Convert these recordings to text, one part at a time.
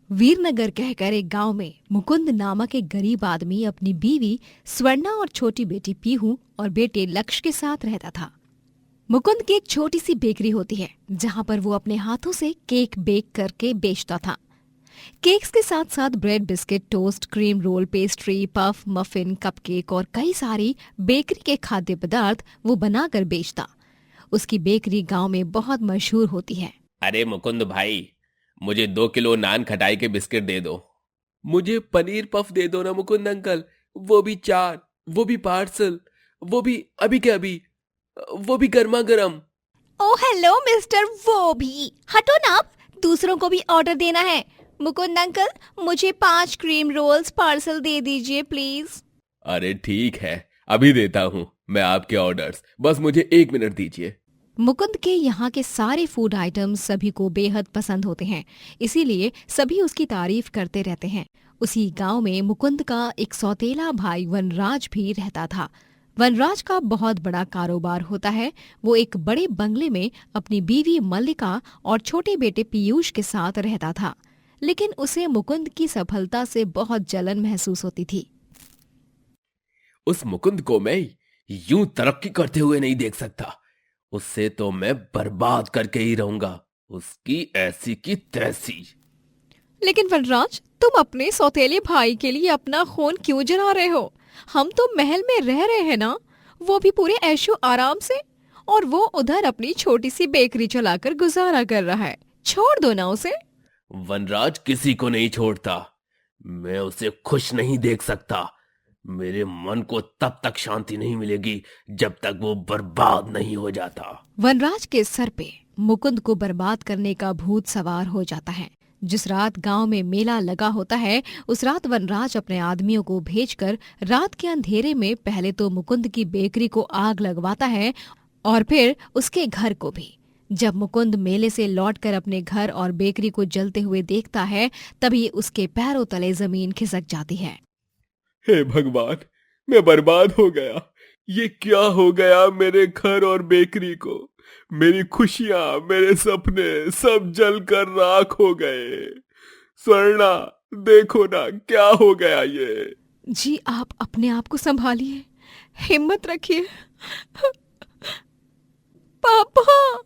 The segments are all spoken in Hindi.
वीरनगर कहकर एक गांव में मुकुंद नामक एक गरीब आदमी अपनी बीवी स्वर्णा और छोटी बेटी पीहू और बेटे लक्ष्य के साथ रहता था। मुकुंद की एक छोटी सी बेकरी होती है जहां पर वो अपने हाथों से केक बेक करके बेचता था। केक्स के साथ साथ bread, biscuit, toast, cream roll, pastry, puff, muffin, cupcake और कई सारी बेकरी के खाद्य पदार्थ वो बनाकर बेचता। उसकी बेकरी गांव में बहुत मशहूर होती है। अरे मुकुंद भाई, मुझे 2 किलो नान खटाई के बिस्किट दे दो। मुझे पनीर पफ दे दो ना मुकुंद अंकल, वो भी 4, वो भी पार्सल, वो भी अभी के अभी, वो भी गर्मा गर्म। ओ हेलो मिस्टर, वो भी हटो ना, आप दूसरों को भी ऑर्डर देना है। मुकुंद अंकल, मुझे 5 क्रीम रोल्स पार्सल दे दीजिए प्लीज। अरे ठीक है, अभी देता हूँ मैं आपके ऑर्डर्स, बस मुझे 1 मिनट दीजिए। मुकुंद के यहाँ के सारे फूड आइटम्स सभी को बेहद पसंद होते हैं, इसीलिए सभी उसकी तारीफ करते रहते हैं। उसी गांव में मुकुंद का एक सौतेला भाई वनराज भी रहता था। वनराज का बहुत बड़ा कारोबार होता है। वो एक बड़े बंगले में अपनी बीवी मल्लिका और छोटे बेटे पीयूष के साथ रहता था, लेकिन उसे मुकुंद की सफलता से बहुत जलन महसूस होती थी। उस मुकुंद को मैं यूं तरक्की करते हुए नहीं देख सकता। उससे तो मैं बर्बाद करके ही रहूंगा, उसकी ऐसी की तैसी। लेकिन वनराज, तुम अपने सौतेले भाई के लिए अपना खून क्यों जला रहे हो? हम तो महल में रह रहे हैं ना, वो भी पूरे ऐशो आराम से, और वो उधर अपनी छोटी सी बेकरी चलाकर गुजारा कर रहा है। छोड़ दो ना उसे। वनराज किसी को नहीं छोड़ता, मैं उसे खुश नहीं देख सकता। मेरे मन को तब तक शांति नहीं मिलेगी जब तक वो बर्बाद नहीं हो जाता। वनराज के सर पे मुकुंद को बर्बाद करने का भूत सवार हो जाता है। जिस रात गांव में मेला लगा होता है, उस रात वनराज अपने आदमियों को भेजकर रात के अंधेरे में पहले तो मुकुंद की बेकरी को आग लगवाता है और फिर उसके घर को भी। जब मुकुंद मेले से लौटकर अपने घर और बेकरी को जलते हुए देखता है, तभी उसके पैरों तले जमीन खिसक जाती है। हे भगवान, मैं बर्बाद हो गया। ये क्या हो गया मेरे घर और बेकरी को? मेरी खुशियां, मेरे सपने सब जलकर राख हो गए। स्वर्णा, देखो ना क्या हो गया ये। जी, आप अपने आप को संभालिए, हिम्मत रखिए। पापा।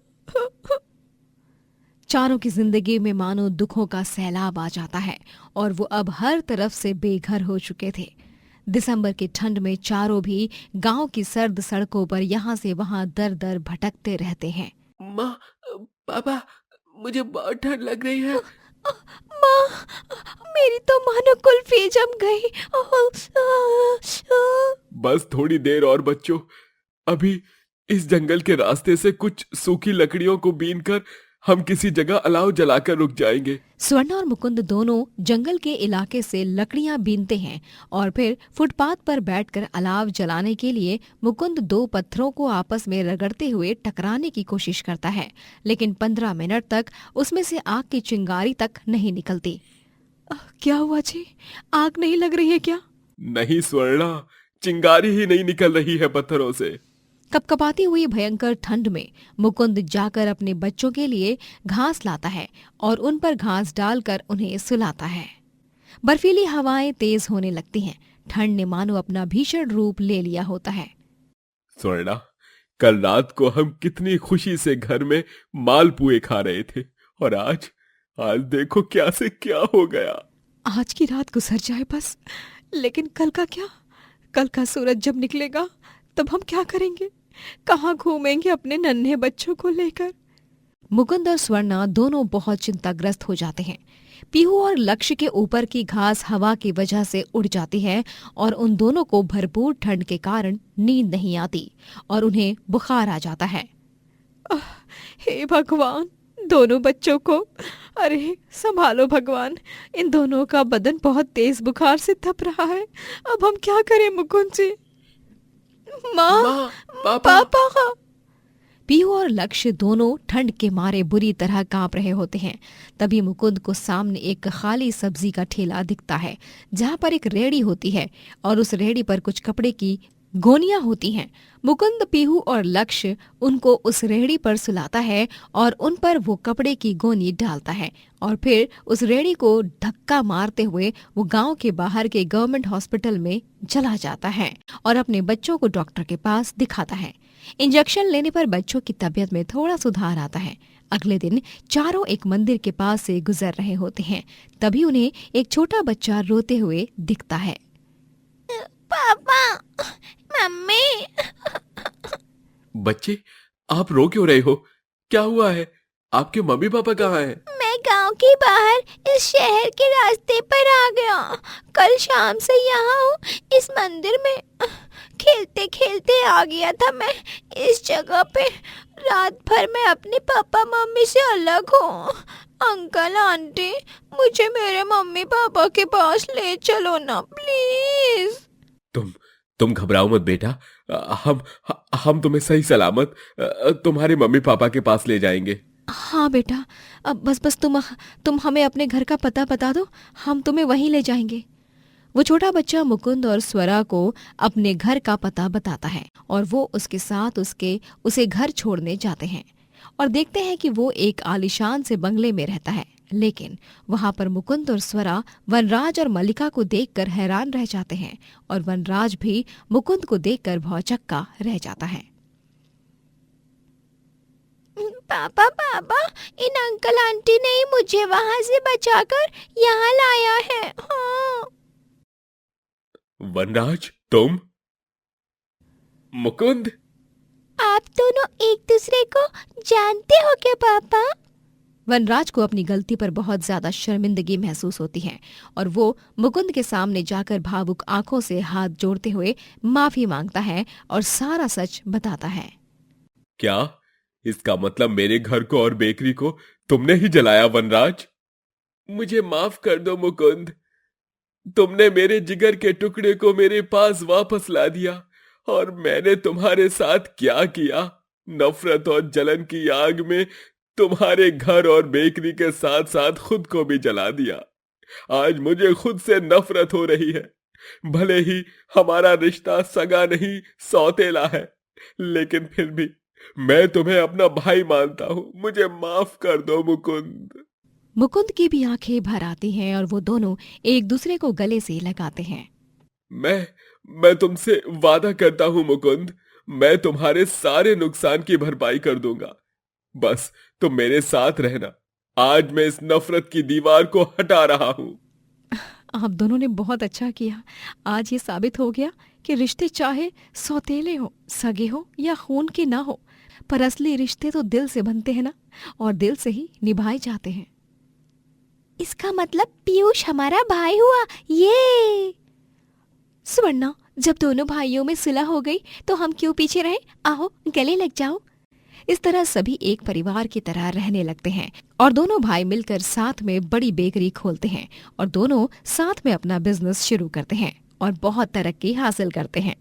चारों की जिंदगी में मानो दुखों का सैलाब आ जाता है और वो अब हर तरफ से बेघर हो चुके थे। दिसंबर की ठंड में चारों भी गांव की सर्द सड़कों पर यहाँ से वहां दर दर भटकते रहते हैं। माँ, पापा, मुझे बहुत ठंड लग रही है। माँ, मेरी तो मानो कुल्फी जम गई। बस थोड़ी देर और बच्चों, अभी इस जंगल के रास्ते से कुछ सूखी लकड़ियों को बीनकर हम किसी जगह अलाव जलाकर रुक जाएंगे। स्वर्ण और मुकुंद दोनों जंगल के इलाके से लकड़ियां बीनते हैं और फिर फुटपाथ पर बैठकर अलाव जलाने के लिए मुकुंद 2 पत्थरों को आपस में रगड़ते हुए टकराने की कोशिश करता है, लेकिन 15 मिनट तक उसमें से आग की चिंगारी तक नहीं निकलती। क्या हुआ जी? आग नहीं लग रही है क्या? नहीं स्वर्णा, चिंगारी ही नहीं निकल रही है पत्थरों से। कपकपाती हुई भयंकर ठंड में मुकुंद जाकर अपने बच्चों के लिए घास लाता है और उन पर घास डालकर उन्हें सुलाता है। बर्फीली हवाएं तेज होने लगती हैं। ठंड ने मानो अपना भीषण रूप ले लिया होता है। स्वर्णा, कल रात को हम कितनी खुशी से घर में मालपुए खा रहे थे, और आज आज देखो क्या से क्या हो गया। आज की रात गुजर जाए बस, लेकिन कल का क्या? कल का सूरज जब निकलेगा तब हम क्या करेंगे? कहाँ घूमेंगे अपने नन्हे बच्चों को लेकर? मुकुंद और स्वर्णा दोनों बहुत चिंताग्रस्त हो जाते हैं। पीहू और लक्ष्य के ऊपर की घास हवा की वजह से उड़ जाती है और उन दोनों को भरपूर ठंड के कारण नींद नहीं आती और उन्हें बुखार आ जाता है। हे भगवान, दोनों बच्चों को, अरे संभालो भगवान, इन दोनों का बदन बहुत तेज बुखार से तप रहा है। अब हम क्या करें मुकुंद जी? माँ, पापा। पीहू और लक्ष्य दोनों ठंड के मारे बुरी तरह कांप रहे होते हैं। तभी मुकुंद को सामने एक खाली सब्जी का ठेला दिखता है, जहाँ पर एक रेहड़ी होती है और उस रेहड़ी पर कुछ कपड़े की गोनियां होती हैं। मुकुंद, पीहू और लक्ष्य उनको उस रेहड़ी पर सुलाता है और उन पर वो कपड़े की गोनी डालता है और फिर उस रेहड़ी को धक्का मारते हुए वो गांव के बाहर के गवर्नमेंट हॉस्पिटल में चला जाता है और अपने बच्चों को डॉक्टर के पास दिखाता है। इंजेक्शन लेने पर बच्चों की तबीयत में थोड़ा सुधार आता है। अगले दिन चारों एक मंदिर के पास से गुजर रहे होते हैं। तभी उन्हें एक छोटा बच्चा रोते हुए दिखता है। पापा, मम्मी। बच्चे, आप रो क्यों रहे हो? क्या हुआ है? आपके मम्मी पापा कहाँ हैं? मैं गांव के बाहर इस शहर के रास्ते पर आ गया। कल शाम से यहाँ हूँ, इस मंदिर में खेलते खेलते आ गया था मैं इस जगह पे। रात भर मैं अपने पापा मम्मी से अलग हूँ। अंकल आंटी, मुझे मेरे मम्मी पापा के पास ले चलो ना प्लीज। तुम घबराओ मत बेटा। हम तुम्हें सही सलामत तुम्हारे मम्मी पापा के पास ले जाएंगे। हाँ बेटा, अब बस तुम हमें अपने घर का पता बता दो, हम तुम्हें वहीं ले जाएंगे। वो छोटा बच्चा मुकुंद और स्वरा को अपने घर का पता बताता है और वो उसके साथ उसे घर छोड़ने जाते हैं और देखते हैं कि वो एक आलीशान से बंगले में रहता है। लेकिन वहां पर मुकुंद और स्वरा वनराज और मल्लिका को देखकर हैरान रह जाते हैं और वनराज भी मुकुंद को देखकर भौचक्का रह जाता है। पापा पापा, इन अंकल आंटी ने ही मुझे वहाँ से बचाकर यहाँ लाया है। हाँ। वनराज, तुम? मुकुंद, आप दोनों एक दूसरे को जानते हो क्या पापा? वनराज को अपनी गलती पर बहुत ज्यादा शर्मिंदगी महसूस होती है और वो मुकुंद के सामने जाकर भावुक आंखों से हाथ जोड़ते हुए माफी मांगता है और सारा सच बताता है। क्या इसका मतलब मेरे घर को और बेकरी को तुमने ही जलाया वनराज? मुझे माफ कर दो मुकुंद। तुमने मेरे जिगर के टुकड़े को मेरे पास वापस ला दिया और मैंने तुम्हारे साथ क्या किया? नफरत और जलन की आग में तुम्हारे घर और बेकरी के साथ साथ खुद को भी जला दिया। आज मुझे खुद से नफरत हो रही है। भले ही हमारा रिश्ता सगा नहीं सौतेला है, लेकिन फिर भी मैं तुम्हें अपना भाई मानता हूं। मुझे माफ कर दो मुकुंद। मुकुंद की भी आंखें भर आती हैं और वो दोनों एक दूसरे को गले से लगाते हैं। मैं तुमसे वादा करता हूं मुकुंद, मैं तुम्हारे सारे नुकसान की भरपाई कर दूंगा। बस तुम मेरे साथ रहना। आज मैं इस नफरत की दीवार को हटा रहा हूं। आप दोनों ने बहुत अच्छा किया। आज ये साबित हो गया कि रिश्ते चाहे सौतेले हो, सगे हो या खून के ना हो, पर असली रिश्ते तो दिल से बनते हैं ना, और दिल से ही निभाए जाते हैं। इसका मतलब पीयूष हमारा भाई हुआ। ये सुवर्णा, जब दोनों भाइयों में सुलह हो गई तो हम क्यों पीछे रहे? आओ गले लग जाओ। इस तरह सभी एक परिवार की तरह रहने लगते हैं और दोनों भाई मिलकर साथ में बड़ी बेकरी खोलते हैं और दोनों साथ में अपना बिजनेस शुरू करते हैं और बहुत तरक्की हासिल करते हैं।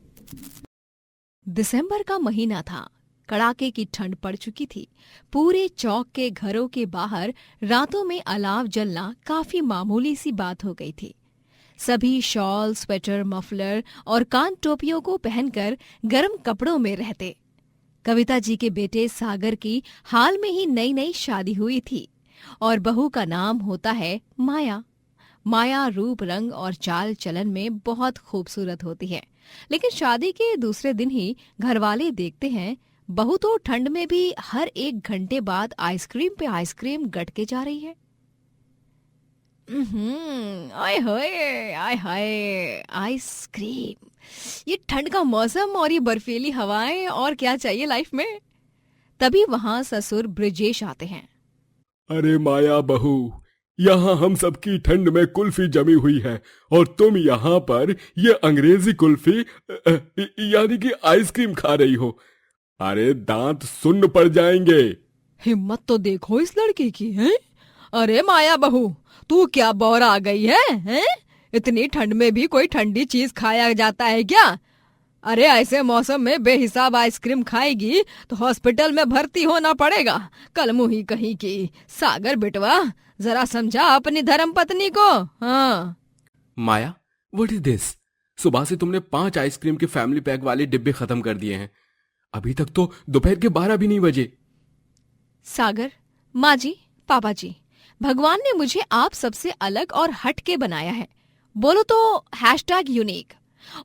दिसंबर का महीना था। कड़ाके की ठंड पड़ चुकी थी। पूरे चौक के घरों के बाहर रातों में अलाव जलना काफी मामूली सी बात हो गई थी। सभी शॉल, स्वेटर, मफलर और कान टोपियों को पहनकर गर्म कपड़ों में रहते। कविता जी के बेटे सागर की हाल में ही नई नई शादी हुई थी और बहू का नाम होता है माया। माया रूप, रंग और चाल चलन में बहुत खूबसूरत होती है, लेकिन शादी के दूसरे दिन ही घरवाले देखते हैं बहू तो ठंड में भी हर 1 घंटे बाद आइसक्रीम पे आइसक्रीम गटके जा रही है। आय हाय, आय हाय, आइसक्रीम। ये ठंड का मौसम और ये बर्फीली हवाएं, और क्या चाहिए लाइफ में। तभी वहां ससुर ब्रिजेश आते हैं। अरे माया बहू, यहाँ हम सबकी ठंड में कुल्फी जमी हुई है और तुम यहाँ पर ये अंग्रेजी कुल्फी यानी कि आइसक्रीम खा रही हो। अरे दांत सुन्न पड़ जाएंगे। हिम्मत तो देखो इस लड़की की है। अरे माया बहू, तू क्या बौर आ गई है? इतनी ठंड में भी कोई ठंडी चीज खाया जाता है क्या? अरे ऐसे मौसम में बेहिसाब आइसक्रीम खाएगी तो हॉस्पिटल में भर्ती होना पड़ेगा। कल मुही कहीं की। सागर बेटवा, जरा समझा अपनी धर्म पत्नी को। हाँ माया, व्हाट इज दिस? सुबह से तुमने 5 आइसक्रीम के फैमिली पैक वाले डिब्बे खत्म कर दिए हैं। अभी तक तो दोपहर के 12 भी नहीं बजे। सागर, माँ जी, पापा जी, भगवान ने मुझे आप सबसे अलग और हट के बनाया है, बोलो तो #यूनिक।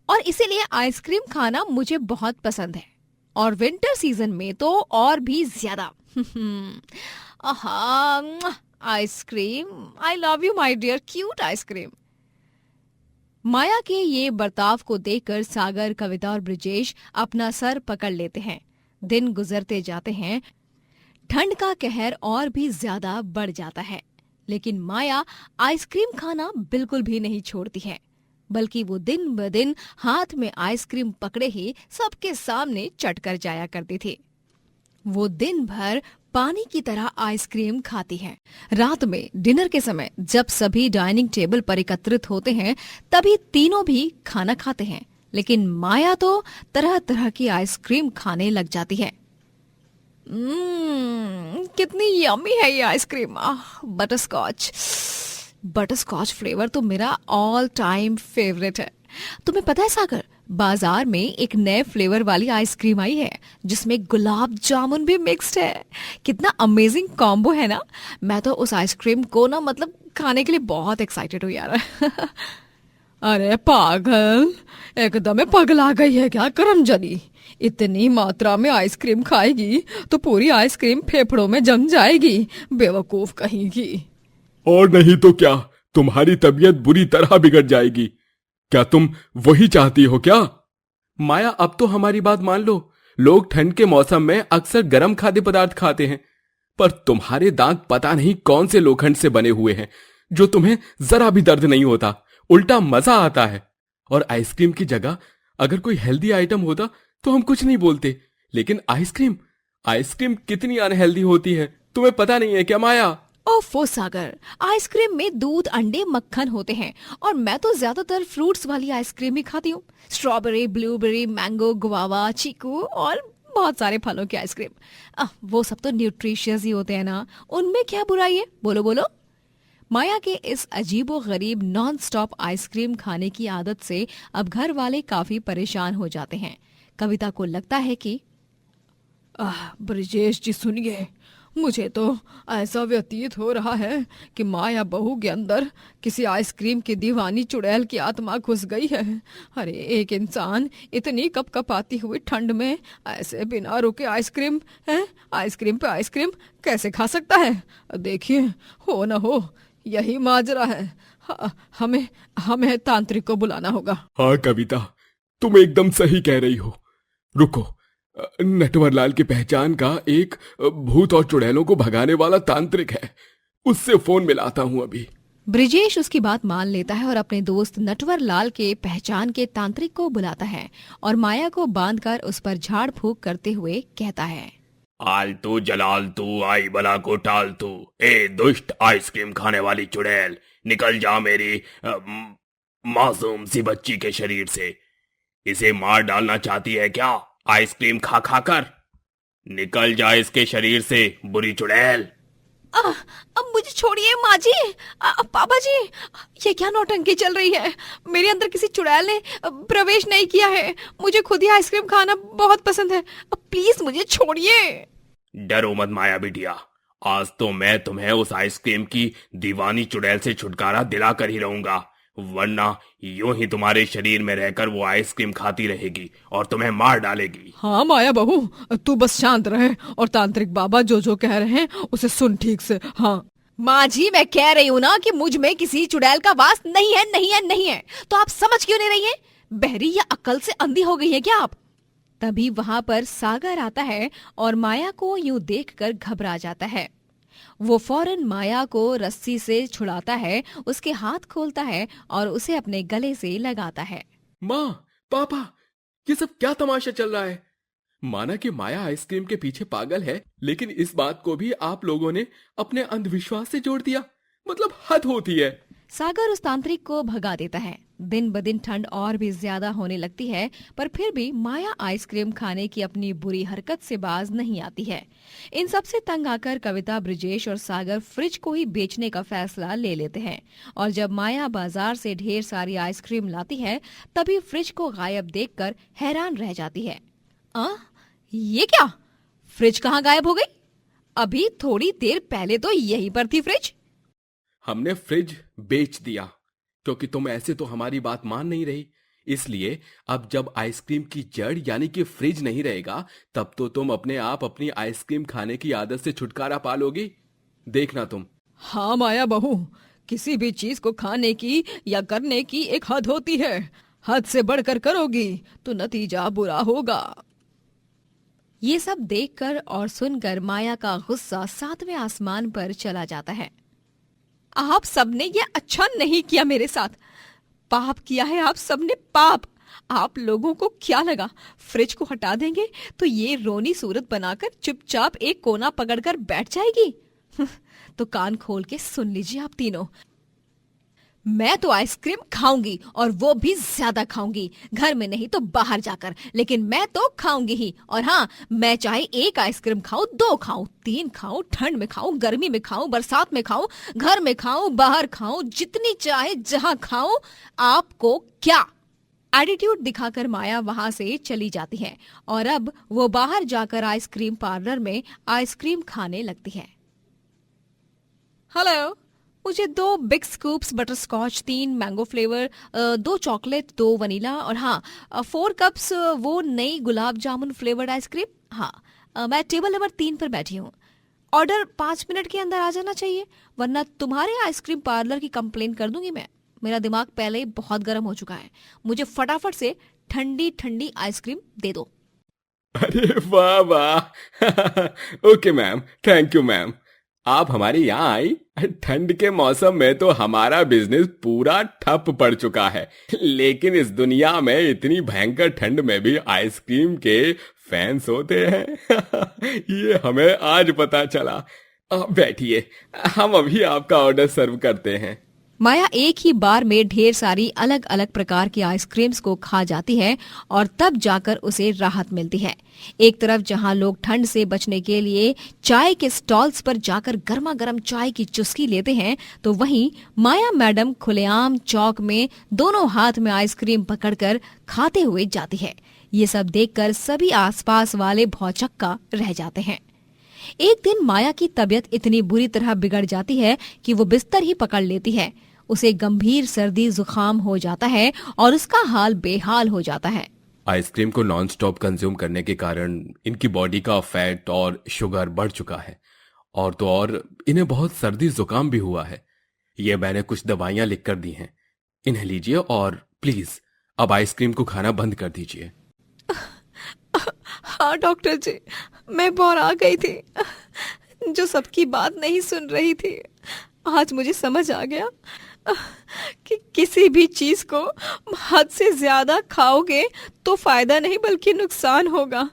और इसीलिए आइसक्रीम खाना मुझे बहुत पसंद है, और विंटर सीजन में तो और भी ज्यादा। आहा, ice cream, I love you my dear cute ice cream. Maya के ये बर्ताव को देखकर सागर, कविता और ब्रिजेश अपना सर पकड़ लेते हैं। दिन गुजरते जाते हैं, ठंड का कहर और भी ज्यादा बढ़ जाता है, लेकिन माया आइसक्रीम खाना बिल्कुल भी नहीं छोड़ती है, बल्कि वो दिन ब दिन हाथ में आइसक्रीम पकड़े ही सबके सामने चट कर जाया करती थी। वो दिन भर पानी की तरह आइसक्रीम खाती है। रात में डिनर के समय जब सभी डाइनिंग टेबल पर एकत्रित होते हैं, तभी तीनों भी खाना खाते हैं, लेकिन माया तो तरह तरह की आइसक्रीम खाने लग जाती है। कितनी यम्मी है ये आइसक्रीम। बटरस्कॉच, बटरस्कॉच फ्लेवर तो मेरा ऑल टाइम फेवरेट है। तुम्हें पता है सागर, बाजार में एक नए फ्लेवर वाली आइसक्रीम आई है जिसमें गुलाब जामुन भी मिक्स्ड है। कितना अमेजिंग कॉम्बो है ना। मैं तो उस आइसक्रीम को ना मतलब खाने के लिए बहुत एक्साइटेड हूँ यार। अरे पागल, एकदम पगला गई है क्या करमजनी। इतनी मात्रा में आइसक्रीम खाएगी तो पूरी आइसक्रीम फेफड़ों में जम जाएगी, बेवकूफ कहेगी। और नहीं तो क्या, तुम्हारी तबीयत बुरी तरह बिगड़ जाएगी। क्या तुम वही चाहती हो क्या? माया, अब तो हमारी बात मान लो। लोग ठंड के मौसम में अक्सर गर्म खाद्य पदार्थ खाते हैं, पर तुम्हारे दांत पता नहीं कौन से लोखंड से बने हुए हैं जो तुम्हें जरा भी दर्द नहीं होता, उल्टा मजा आता है। और आइसक्रीम की जगह अगर कोई हेल्दी आइटम होता तो हम कुछ नहीं बोलते, लेकिन आइसक्रीम, आइसक्रीम कितनी अनहेल्दी होती है, तुम्हें पता नहीं है क्या माया? ओफो सागर, आइसक्रीम में दूध, अंडे, मक्खन होते हैं, और मैं तो ज्यादातर फ्रूट्स वाली आइसक्रीम ही खाती हूँ। स्ट्रॉबेरी, ब्लूबेरी, मैंगो, गुआवा, चीकू और बहुत सारे फलों की आइसक्रीम। वो सब तो न्यूट्रिशियस ही होते हैं ना, उनमें क्या बुराई है, बोलो बोलो। माया के इस अजीबो गरीब नॉन स्टॉप आइसक्रीम खाने की आदत से अब घर वाले काफी परेशान हो जाते हैं। कविता को लगता है कि ब्रिजेश जी सुनिए, मुझे तो ऐसा व्यतीत हो रहा है कि माया बहू के अंदर किसी आइसक्रीम की दीवानी चुड़ैल की आत्मा घुस गई है। अरे एक इंसान इतनी कपकपाती हुई ठंड में ऐसे बिना रुके आइसक्रीम पे आइसक्रीम कैसे खा सकता है? देखिए, हो न हो यही माजरा है। हमें तांत्रिक को बुलाना होगा। हाँ कविता, तुम एकदम सही कह रही हो। रुको, नटवरलाल की पहचान का एक भूत और चुड़ैलों को भगाने वाला तांत्रिक है, उससे फोन मिलाता हूँ अभी। ब्रिजेश उसकी बात मान लेता है और अपने दोस्त नटवरलाल के पहचान के तांत्रिक को बुलाता है और माया को बांधकर उस पर झाड़ फूंक करते हुए कहता है, आलतू जलालतू आई बला को टालतू, ए दुष्ट आइसक्रीम खाने वाली चुड़ैल, निकल जा मेरी मासूम सी बच्ची के शरीर से। इसे मार डालना चाहती है क्या आइसक्रीम खा खा कर? निकल जा इसके शरीर से बुरी चुड़ैल। अब मुझे छोड़िए माँ जी, पापा जी, ये क्या नौटंकी चल रही है? मेरे अंदर किसी चुड़ैल ने प्रवेश नहीं किया है। मुझे खुद ही आइसक्रीम खाना बहुत पसंद है। प्लीज मुझे छोड़िए। डरो मत माया बिटिया, आज तो मैं तुम्हें उस आइसक्रीम की दीवानी चुड़ैल से छुटकारा दिला कर ही रहूंगा, वरना यूं ही तुम्हारे शरीर में रहकर वो आइसक्रीम खाती रहेगी और तुम्हें मार डालेगी। हाँ माया बहू, तू बस शांत रहे और तांत्रिक बाबा जो जो कह रहे हैं उसे सुन ठीक से। हाँ माँ जी, मैं कह रही हूँ ना कि मुझ में किसी चुड़ैल का वास नहीं है, नहीं है, नहीं है, तो आप समझ क्यों नहीं रही हैं? बहरी या अक्ल से अंधी हो गई है क्या आप? तभी वहां पर सागर आता है और माया को यूं देखकर घबरा जाता है। वो फौरन माया को रस्सी से छुड़ाता है, उसके हाथ खोलता है और उसे अपने गले से लगाता है। माँ, पापा, ये सब क्या तमाशा चल रहा है? माना कि माया आइसक्रीम के पीछे पागल है, लेकिन इस बात को भी आप लोगों ने अपने अंधविश्वास से जोड़ दिया। मतलब हद होती है। सागर उस तांत्रिक को भगा देता है। दिन ब दिन ठंड और भी ज्यादा होने लगती है, पर फिर भी माया आइसक्रीम खाने की अपनी बुरी हरकत से बाज नहीं आती है। इन सब से तंग आकर कविता, ब्रिजेश और सागर फ्रिज को ही बेचने का फैसला ले लेते हैं। और जब माया बाजार से ढेर सारी आइसक्रीम लाती है, तभी फ्रिज को गायब देखकर हैरान रह जाती है। ये क्या? फ्रिज कहाँ गायब हो गई? अभी थोड़ी देर पहले तो यहीं पर थी फ्रिज। हमने फ्रिज बेच दिया क्योंकि तुम ऐसे तो हमारी बात मान नहीं रही। इसलिए अब जब आइसक्रीम की जड़ यानी कि फ्रिज नहीं रहेगा, तब तो तुम अपने आप अपनी आइसक्रीम खाने की आदत से छुटकारा पालोगी। देखना तुम। हाँ माया बहू, किसी भी चीज को खाने की या करने की एक हद होती है। हद से बढ़कर करोगी तो नतीजा बुरा होगा। ये सब देखकर और सुनकर माया का गुस्सा 7वें आसमान पर चला जाता है। आप सबने ये अच्छा नहीं किया मेरे साथ। पाप किया है आप सबने, पाप। आप लोगों को क्या लगा फ्रिज को हटा देंगे तो ये रोनी सूरत बनाकर चुपचाप एक कोना पकड़कर बैठ जाएगी? तो कान खोल के सुन लीजिए आप तीनों। मैं तो आइसक्रीम खाऊंगी और वो भी ज्यादा खाऊंगी, घर में नहीं तो बाहर जाकर, लेकिन मैं तो खाऊंगी ही। और हाँ, मैं चाहे एक आइसक्रीम खाऊं, 2 खाऊं, 3 खाऊं, ठंड में खाऊं, गर्मी में खाऊं, बरसात में खाऊं, घर में खाऊं, बाहर खाऊं, जितनी चाहे जहां खाऊं, आपको क्या? एटीट्यूड दिखाकर माया वहां से चली जाती है और अब वो बाहर जाकर आइसक्रीम पार्लर में आइसक्रीम खाने लगती है। हेलो, मुझे 2 big scoops butterscotch, 3 mango flavour, 2 chocolate, 2 vanilla और हाँ 4 कप्स वो नई गुलाब जामुन फ्लेवर्ड आइसक्रीम। हाँ, मैं टेबल नंबर 3 पर बैठी हूँ। ऑर्डर 5 मिनट के अंदर आ जाना चाहिए, वरना तुम्हारे आइसक्रीम पार्लर की कंप्लेन कर दूंगी मैं। मेरा दिमाग पहले ही बहुत गर्म हो चुका है। मुझे फटाफट से ठंडी ठंडी आइसक्रीम दे दो। अरे वाह वाह। Okay ma'am, thank you ma'am. आप हमारे यहाँ आई। ठंड के मौसम में तो हमारा बिजनेस पूरा ठप पड़ चुका है, लेकिन इस दुनिया में इतनी भयंकर ठंड में भी आइसक्रीम के फैंस होते हैं। ये हमें आज पता चला। आप बैठिए, हम अभी आपका ऑर्डर सर्व करते हैं। माया एक ही बार में ढेर सारी अलग अलग प्रकार की आइसक्रीम्स को खा जाती है और तब जाकर उसे राहत मिलती है। एक तरफ जहां लोग ठंड से बचने के लिए चाय के स्टॉल्स पर जाकर गर्मा गर्म चाय की चुस्की लेते हैं, तो वहीं माया मैडम खुलेआम चौक में दोनों हाथ में आइसक्रीम पकड़कर खाते हुए जाती है। ये सब देखकर सभी आसपास वाले भौचक्का रह जाते हैं। एक दिन माया की तबीयत इतनी बुरी तरह बिगड़ जाती है कि वो बिस्तर ही पकड़ लेती है। उसे गंभीर सर्दी जुकाम हो जाता है और उसका हाल बेहाल हो जाता है। आइसक्रीम को नॉन स्टॉप कंज्यूम करने के कारण इनकी बॉडी का फैट और शुगर बढ़ चुका है, और तो और इन्हें बहुत सर्दी जुकाम भी हुआ है। ये मैंने कुछ दवाइयां लिख कर दी हैं, इन्हें लीजिए और प्लीज अब आइसक्रीम को खाना बंद कर दीजिए। हाँ डॉक्टर जी, मैं बौरा गई थी, जो सबकी बात नहीं सुन रही थी। आज मुझे समझ आ गया कि किसी भी चीज को हद से ज्यादा खाओगे तो फायदा नहीं बल्कि नुकसान होगा।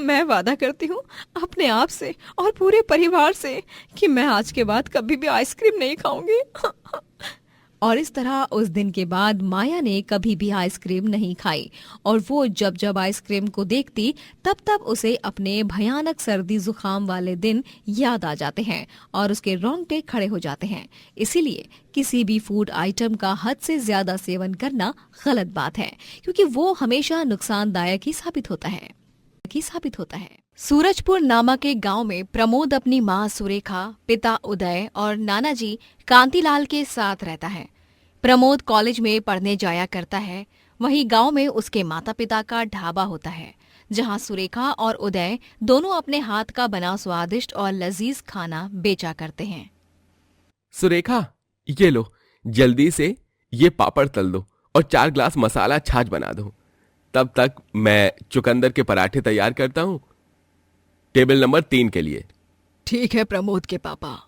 मैं वादा करती हूँ अपने आप से और पूरे परिवार से कि मैं आज के बाद कभी भी आइसक्रीम नहीं खाऊंगी। और इस तरह उस दिन के बाद माया ने कभी भी आइसक्रीम नहीं खाई, और वो जब जब आइसक्रीम को देखती तब तब उसे अपने भयानक सर्दी जुकाम वाले दिन याद आ जाते हैं और उसके रोंगटे खड़े हो जाते हैं। इसीलिए किसी भी फूड आइटम का हद से ज्यादा सेवन करना गलत बात है, क्योंकि वो हमेशा नुकसानदायक ही साबित होता है। सूरजपुर नामक एक गांव में प्रमोद अपनी माँ सुरेखा, पिता उदय और नाना जी कांतिलाल के साथ रहता है। प्रमोद कॉलेज में पढ़ने जाया करता है। वहीं गांव में उसके माता पिता का ढाबा होता है, जहां सुरेखा और उदय दोनों अपने हाथ का बना स्वादिष्ट और लजीज खाना बेचा करते हैं। सुरेखा, ये लो, जल्दी से ये पापड़ तल दो और 4 ग्लास मसाला छाछ बना दो। तब तक मैं चुकंदर के पराठे तैयार करता हूँ, टेबल नंबर 3 के लिए। ठीक है प्रमोद के पापा।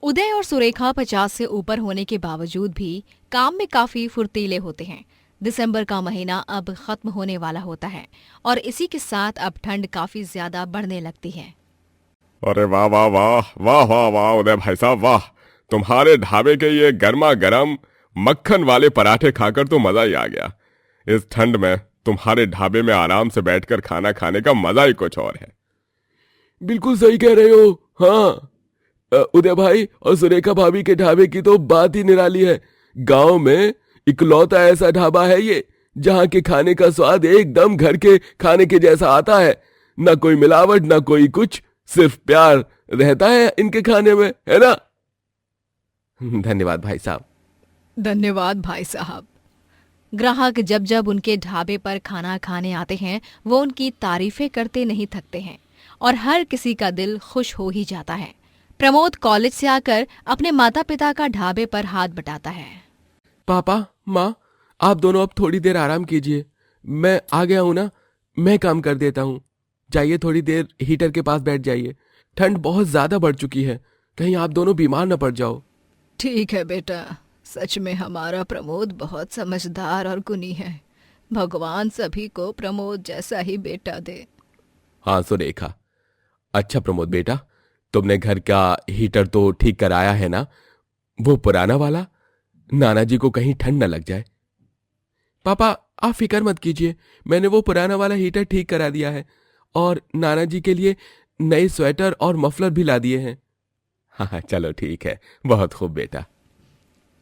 उदय और सुरेखा 50 से ऊपर होने के बावजूद भी काम में काफी फुर्तीले होते हैं। दिसंबर का महीना अब खत्म होने वाला होता है और इसी के साथ अब ठंड काफी ज्यादा बढ़ने लगती है। अरे वाह वाह वाह वाह वाह वाह उदय भाई साहब, वाह! तुम्हारे ढाबे के ये गर्मा गर्म मक्खन वाले पराठे खाकर तो मजा ही आ गया। इस ठंड में तुम्हारे ढाबे में आराम से बैठकर खाना खाने का मजा ही कुछ और है। बिल्कुल सही कह रहे हो। हाँ, उदय भाई और सुरेखा भाभी के ढाबे की तो बात ही निराली है। गांव में इकलौता ऐसा ढाबा है ये जहां के खाने का स्वाद एकदम घर के खाने के जैसा आता है। ना कोई मिलावट, ना कोई कुछ, सिर्फ प्यार रहता है इनके खाने में, है ना? धन्यवाद भाई साहब। धन्यवाद भाई साहब। ग्राहक जब जब उनके ढाबे पर खाना खाने आते हैं वो उनकी तारीफें करते नहीं थकते हैं और हर किसी का दिल खुश हो ही जाता है। प्रमोद कॉलेज से आकर अपने माता पिता का ढाबे पर हाथ बटाता है। पापा, माँ, आप दोनों अब थोड़ी देर आराम कीजिए। मैं आ गया हूं ना, मैं काम कर देता हूँ। जाइए, थोड़ी देर हीटर के पास बैठ जाइए। ठंड बहुत ज्यादा बढ़ चुकी है, कहीं आप दोनों बीमार न पड़ जाओ। ठीक है बेटा, सच में हमारा प्रमोद बहुत समझदार और गुणी है। भगवान सभी को प्रमोद जैसा ही बेटा दे। हाँ सुरेखा। अच्छा प्रमोद बेटा, तुमने घर का हीटर तो ठीक कराया है ना? वो पुराना वाला, नाना जी को कहीं ठंड न लग जाए। पापा आप फिक्र मत कीजिए, मैंने वो पुराना वाला हीटर ठीक करा दिया है और नाना जी के लिए नए स्वेटर और मफलर भी ला दिए हैं। हाँ चलो ठीक है, बहुत खूब बेटा।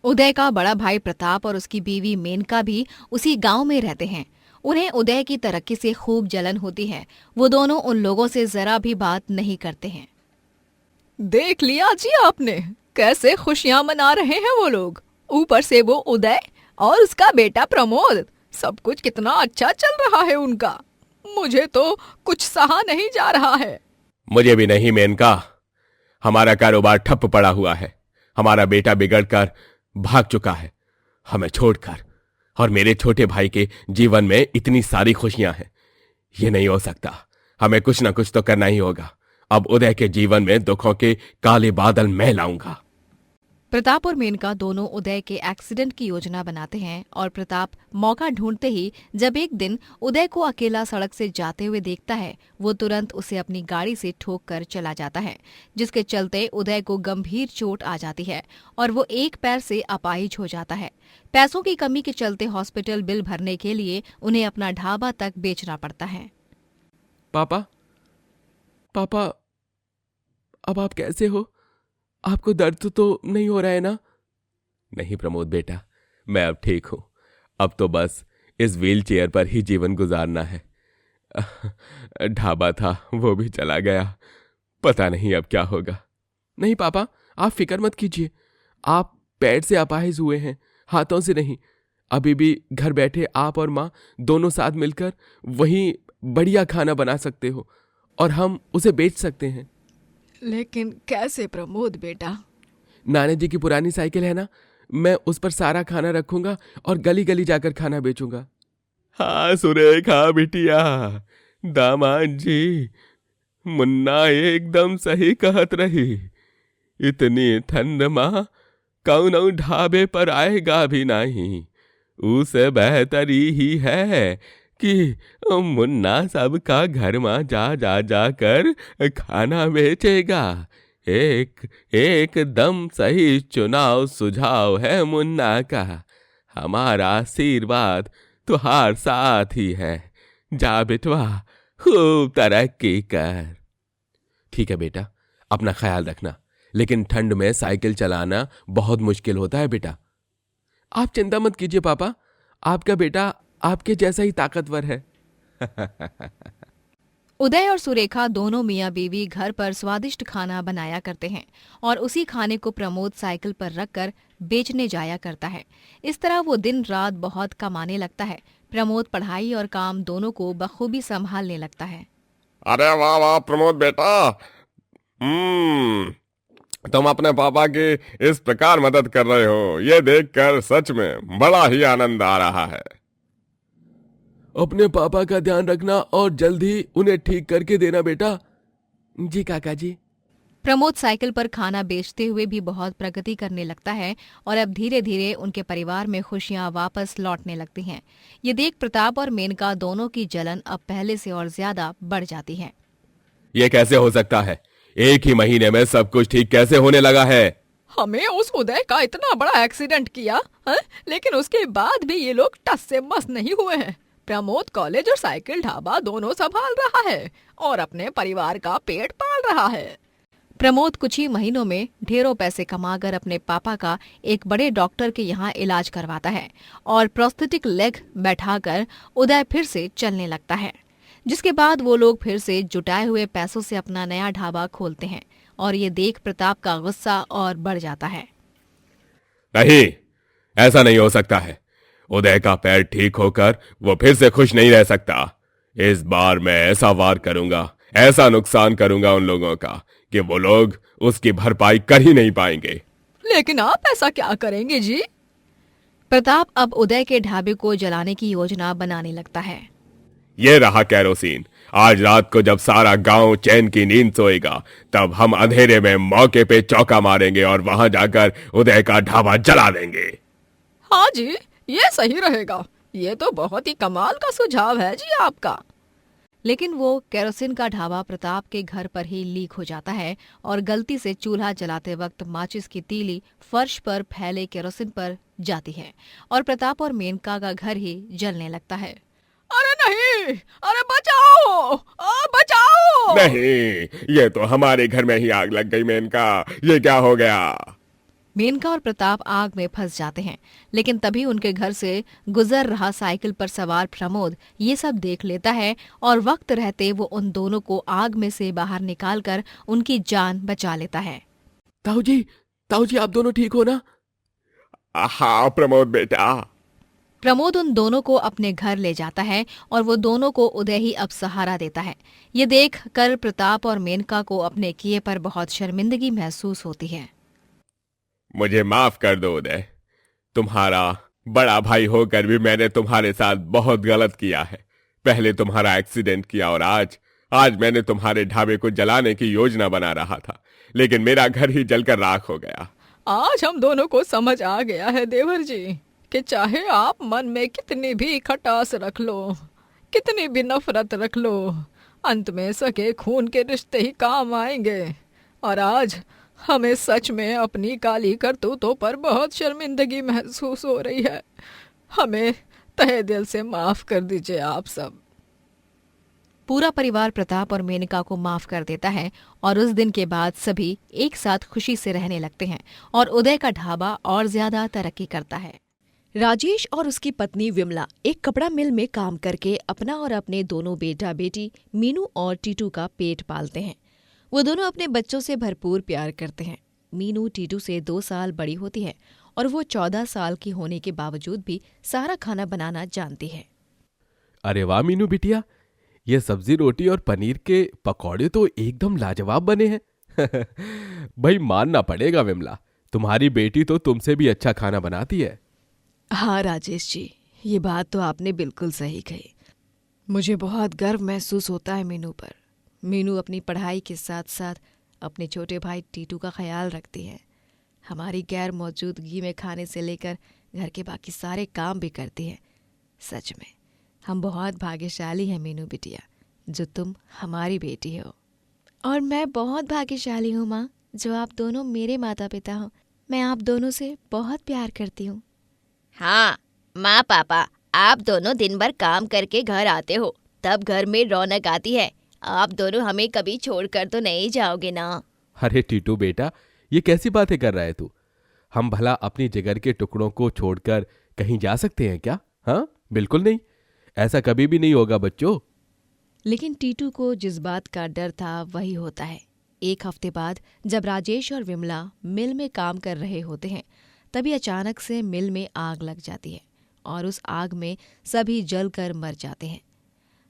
उदय का बड़ा भाई प्रताप और उसकी बीवी मेनका भी उसी गांव में रहते हैं। उन्हें उदय की तरक्की से खूब जलन होती है। वो दोनों उन लोगों से जरा भी बात नहीं करते हैं। देख लिया जी आपने, कैसे खुशियां मना रहे हैं वो लोग। ऊपर से वो उदय और उसका बेटा प्रमोद, सब कुछ कितना अच्छा चल रहा है उनका। मुझे तो कुछ सहा नहीं जा रहा है। मुझे भी नहीं मेनका, हमारा कारोबार ठप पड़ा हुआ है। हमारा बेटा बिगड़कर भाग चुका है हमें छोड़कर, और मेरे छोटे भाई के जीवन में इतनी सारी खुशियां हैं। ये नहीं हो सकता, हमें कुछ ना कुछ तो करना ही होगा। अब उदय के जीवन में दुखों के काले बादल मैं लाऊंगा। प्रताप और मेनका दोनों उदय के एक्सीडेंट की योजना बनाते हैं और प्रताप मौका ढूंढते ही जब एक दिन उदय को अकेला सड़क से जाते हुए देखता है, वो तुरंत उसे अपनी गाड़ी से ठोक कर चला जाता है, जिसके चलते उदय को गंभीर चोट आ जाती है और वो एक पैर से अपाहिज हो जाता है। पैसों की कमी के चलते हॉस्पिटल बिल भरने के लिए उन्हें अपना ढाबा तक बेचना पड़ता है। पापा, पापा, अब आप कैसे हो? आपको दर्द तो नहीं हो रहा है ना? नहीं प्रमोद बेटा, मैं अब ठीक हूं। अब तो बस इस व्हील चेयर पर ही जीवन गुजारना है। ढाबा था वो भी चला गया, पता नहीं अब क्या होगा। नहीं पापा, आप फिक्र मत कीजिए। आप पैर से अपाहिज हुए हैं, हाथों से नहीं। अभी भी घर बैठे आप और माँ दोनों साथ मिलकर वहीं बढ़िया खाना बना सकते हो और हम उसे बेच सकते हैं। लेकिन कैसे प्रमोद बेटा? नाना जी की पुरानी साइकिल है ना, मैं उस पर सारा खाना रखूंगा और गली गली जाकर खाना बेचूंगा। हाँ सुरेखा बिटिया, दामाद जी, मुन्ना एकदम सही कहत रही। इतनी ठंड माँ कौन ढाबे पर आएगा भी नहीं। उसे बेहतरी ही है कि मुन्ना सबका घर में जा कर खाना बेचेगा। एकदम सही चुनाव सुझाव है मुन्ना का। हमारा आशीर्वाद तुहार साथ ही है। जा बेटवा, खूब तरक्की कर। ठीक है बेटा, अपना ख्याल रखना, लेकिन ठंड में साइकिल चलाना बहुत मुश्किल होता है बेटा। आप चिंता मत कीजिए पापा, आपका बेटा आपके जैसा ही ताकतवर है। उदय और सुरेखा दोनों मियाँ बीवी घर पर स्वादिष्ट खाना बनाया करते हैं और उसी खाने को प्रमोद साइकिल पर रखकर बेचने जाया करता है। इस तरह वो दिन रात बहुत कमाने लगता है। प्रमोद पढ़ाई और काम दोनों को बखूबी संभालने लगता है। अरे वाह वाह प्रमोद बेटा, तुम अपने पापा की इस प्रकार मदद कर रहे हो, ये देखकर सच में बड़ा ही आनंद आ रहा है। अपने पापा का ध्यान रखना और जल्दी उन्हें ठीक करके देना बेटा। जी काका जी। प्रमोद साइकिल पर खाना बेचते हुए भी बहुत प्रगति करने लगता है और अब धीरे धीरे उनके परिवार में खुशियां वापस लौटने लगती हैं। ये देख प्रताप और मेनका दोनों की जलन अब पहले से और ज्यादा बढ़ जाती है। ये कैसे हो सकता है? एक ही महीने में सब कुछ ठीक कैसे होने लगा है? हमें उस उदय का इतना बड़ा एक्सीडेंट किया है? लेकिन उसके बाद भी ये लोग टस से मस नहीं हुए हैं। प्रमोद कॉलेज और साइकिल ढाबा दोनों संभाल रहा है और अपने परिवार का पेट पाल रहा है। प्रमोद कुछ ही महीनों में ढेरों पैसे कमाकर अपने पापा का एक बड़े डॉक्टर के यहाँ इलाज करवाता है और प्रोस्थेटिक लेग बैठाकर उदय फिर से चलने लगता है, जिसके बाद वो लोग फिर से जुटाए हुए पैसों से अपना नया ढाबा खोलते हैं और ये देख प्रताप का गुस्सा और बढ़ जाता है। नहीं, ऐसा नहीं हो सकता है। उदय का पैर ठीक होकर वो फिर से खुश नहीं रह सकता। इस बार मैं ऐसा वार करूंगा, ऐसा नुकसान करूंगा उन लोगों का कि वो लोग उसकी भरपाई कर ही नहीं पाएंगे। लेकिन आप ऐसा क्या करेंगे जी? प्रताप अब उदय के ढाबे को जलाने की योजना बनाने लगता है। ये रहा कैरोसिन। आज रात को जब सारा गांव चैन की नींद सोएगा, तब हम अंधेरे में मौके पे चौका मारेंगे और वहां जाकर उदय का ढाबा जला देंगे। हाँ जी, ये सही रहेगा। ये तो बहुत ही कमाल का सुझाव है जी आपका। लेकिन वो केरोसिन का ढाबा प्रताप के घर पर ही लीक हो जाता है और गलती से चूल्हा जलाते वक्त माचिस की तीली फर्श पर फैले केरोसिन पर जाती है और प्रताप और मेनका का घर ही जलने लगता है। अरे नहीं, अरे बचाओ, बचाओ! नहीं, ये तो हमारे घर में ही आग लग गई। मेनका, ये क्या हो गया? मेनका और प्रताप आग में फंस जाते हैं, लेकिन तभी उनके घर से गुजर रहा साइकिल पर सवार प्रमोद ये सब देख लेता है और वक्त रहते वो उन दोनों को आग में से बाहर निकालकर उनकी जान बचा लेता है। ताऊ जी, आप दोनों ठीक हो ना? हाँ प्रमोद बेटा। प्रमोद उन दोनों को अपने घर ले जाता है और वो दोनों को उदय ही अब सहारा देता है। ये देख कर प्रताप और मेनका को अपने किए पर बहुत शर्मिंदगी महसूस होती है। मुझे माफ कर दो उदय। तुम्हारा बड़ा भाई होकर भी मैंने तुम्हारे साथ बहुत गलत किया है। पहले तुम्हारा एक्सीडेंट किया और आज मैंने तुम्हारे ढाबे को जलाने की योजना बना रहा था, लेकिन मेरा घर ही जलकर राख हो गया। आज हम दोनों को समझ आ गया है देवर जी कि चाहे आप मन में कितनी भी खटास रख लो, कितनी भी नफरत रख लो, अंत में सके खून के रिश्ते ही काम आएंगे। और आज हमें सच में अपनी काली करतूतों पर बहुत शर्मिंदगी महसूस हो रही है। हमें तहे दिल से माफ कर दीजिए आप सब। पूरा परिवार प्रताप और मेनका को माफ कर देता है और उस दिन के बाद सभी एक साथ खुशी से रहने लगते हैं और उदय का ढाबा और ज्यादा तरक्की करता है। राजेश और उसकी पत्नी विमला एक कपड़ा मिल में काम करके अपना और अपने दोनों बेटा बेटी मीनू और टीटू का पेट पालते हैं। वो दोनों अपने बच्चों से भरपूर प्यार करते हैं। मीनू टीटू से 2 साल बड़ी होती है और वो 14 साल की होने के बावजूद भी सारा खाना बनाना जानती है। अरे वाह मीनू बिटिया, ये सब्जी रोटी और पनीर के पकौड़े तो एकदम लाजवाब बने हैं। भाई मानना पड़ेगा विमला, तुम्हारी बेटी तो तुमसे भी अच्छा खाना बनाती है। हाँ राजेश जी, ये बात तो आपने बिल्कुल सही कही। मुझे बहुत गर्व महसूस होता है मीनू पर। मीनू अपनी पढ़ाई के साथ साथ अपने छोटे भाई टीटू का ख्याल रखती है। हमारी गैर मौजूदगी में खाने से लेकर घर के बाकी सारे काम भी करती है। सच में हम बहुत भाग्यशाली हैं मीनू बिटिया, जो तुम हमारी बेटी हो। और मैं बहुत भाग्यशाली हूँ माँ, जो आप दोनों मेरे माता पिता हो। मैं आप दोनों से बहुत प्यार करती हूँ। हाँ माँ पापा, आप दोनों दिन भर काम करके घर आते हो, तब घर में रौनक आती है। आप दोनों हमें कभी छोड़कर तो नहीं जाओगे ना? अरे टीटू बेटा, ये कैसी बातें कर रहा है तू? हम भला अपनी जिगर के टुकड़ों को छोड़कर कहीं जा सकते हैं क्या? हाँ बिल्कुल नहीं, ऐसा कभी भी नहीं होगा बच्चों। लेकिन टीटू को जिस बात का डर था वही होता है। एक हफ्ते बाद जब राजेश और विमला मिल में काम कर रहे होते हैं, तभी अचानक से मिल में आग लग जाती है और उस आग में सभी जलकर मर जाते हैं।